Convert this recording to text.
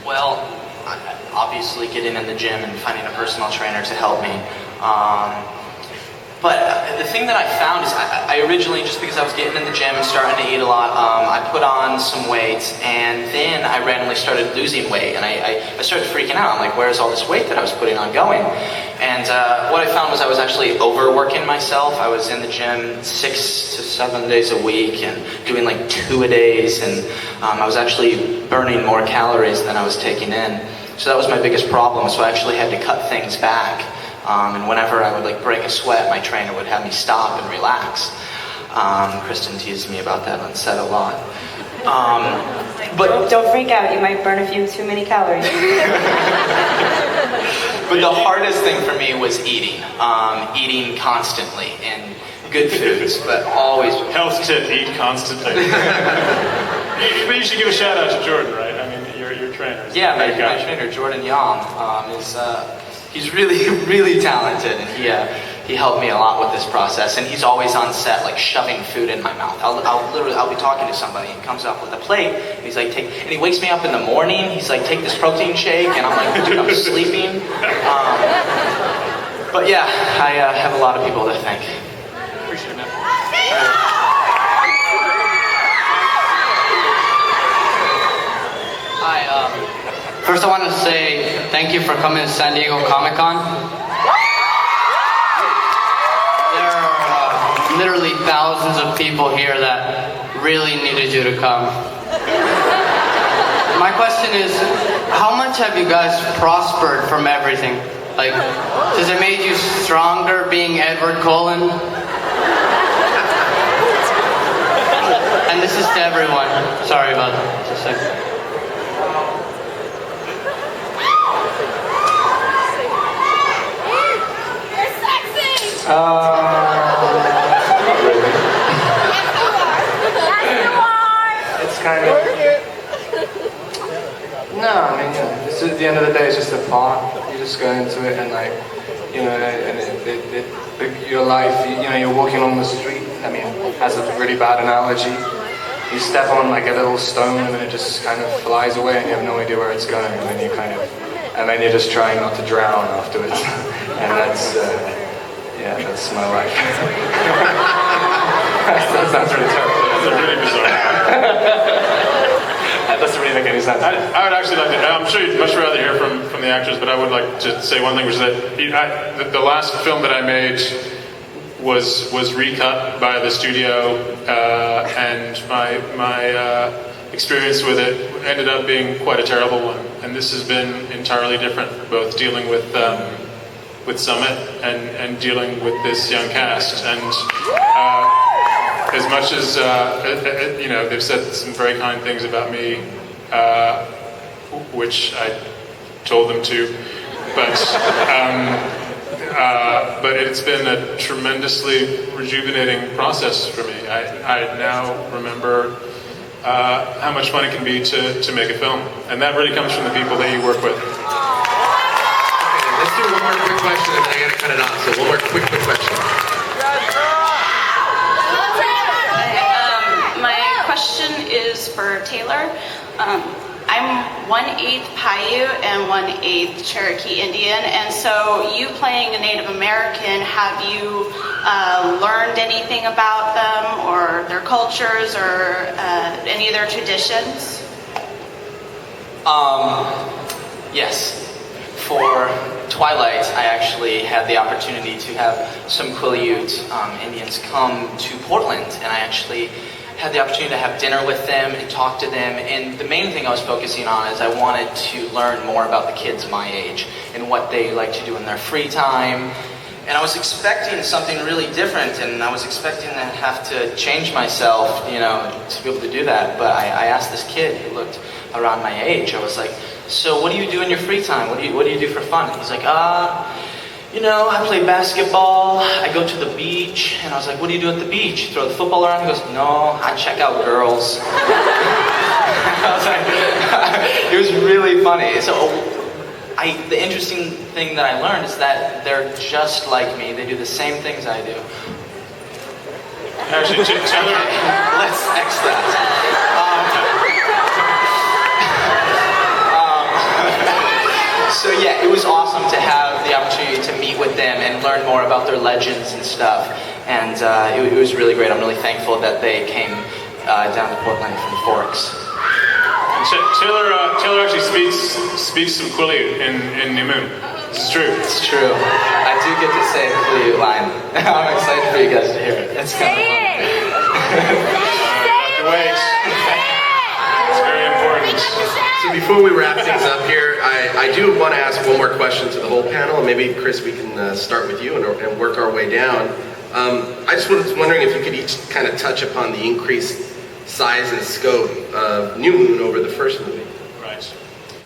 Well, obviously getting in the gym and finding a personal trainer to help me. But the thing that I found is I originally, just because I was getting in the gym and starting to eat a lot, I put on some weight, and then I randomly started losing weight, and I started freaking out. I'm like, where's all this weight that I was putting on going? And what I found was I was actually overworking myself. I was in the gym 6 to 7 days a week and doing like 2-a-days, and I was actually burning more calories than I was taking in. So that was my biggest problem, so I actually had to cut things back. And whenever I would like break a sweat, my trainer would have me stop and relax. Kristen teased me about that on set a lot. But don't freak out, you might burn a few too many calories. But the hardest thing for me was eating. Eating constantly and good foods, but always. Health tip, eat constantly. But you should give a shout out to Jordan, right? I mean, your trainer. Yeah, my trainer, Jordan Yong, he's really, really talented, and he helped me a lot with this process. And he's always on set, like shoving food in my mouth. I'll be talking to somebody, and he comes up with a plate, and he's like, and he wakes me up in the morning. He's like, take this protein shake, and I'm like, dude, I'm sleeping. But yeah, I have a lot of people to thank. Appreciate it, man. First I want to say thank you for coming to San Diego Comic-Con. There are literally thousands of people here that really needed you to come. My question is, how much have you guys prospered from everything? Like, has it made you stronger being Edward Cullen? And this is to everyone. Sorry about that. Just a second. It's kind of... No, I mean, it's at the end of the day, it's just a part. You just go into it and like, you know, and your life, you know, you're walking on the street. I mean, as a really bad analogy, you step on like a little stone and then it just kind of flies away and you have no idea where it's going, and then you're just trying not to drown afterwards. And that's... yeah, that's my life. That sounds really terrible. That's really bizarre. That doesn't really make any sense. I would actually like to, I'm sure you'd much rather hear from the actors, but I would like to say one thing, which is that the last film that I made was recut by the studio, and my experience with it ended up being quite a terrible one. And this has been entirely different, both dealing with Summit and dealing with this young cast. And as much as you know, they've said some very kind things about me, which I told them to, but it's been a tremendously rejuvenating process for me. I now remember how much fun it can be to make a film, and that really comes from the people that you work with. Let's do one more quick question and then I gotta cut it off. So one more quick question. My question is for Taylor. I'm 1/8 Paiute and 1/8 Cherokee Indian, and so you playing a Native American, have you learned anything about them or their cultures or any of their traditions? Yes. For Twilight, I actually had the opportunity to have some Quileute Indians come to Portland, and I actually had the opportunity to have dinner with them and talk to them. And the main thing I was focusing on is I wanted to learn more about the kids my age and what they like to do in their free time. And I was expecting something really different, and I was expecting to have to change myself, you know, to be able to do that. But I asked this kid who looked around my age, I was like, so what do you do in your free time? What do you do for fun? And he's like, you know, I play basketball, I go to the beach. And I was like, what do you do at the beach? You throw the football around? He goes, no, I check out girls. I was like, it was really funny. So the interesting thing that I learned is that they're just like me. They do the same things I do. Actually, Taylor, let's X that. awesome to have the opportunity to meet with them and learn more about their legends and stuff. And it was really great. I'm really thankful that they came down to Portland from the Forks. Taylor actually speaks some Quileute in New Moon. This is true. It's true. I do get to say a Quileute line. I'm excited for you guys to hear it. It's kind of fun. Wait. It's very important. So before we wrap things up here, I do want to ask one more question to the whole panel, and maybe Chris, we can start with you and work our way down. I just was wondering if you could each kind of touch upon the increased size and scope of New Moon over the first movie.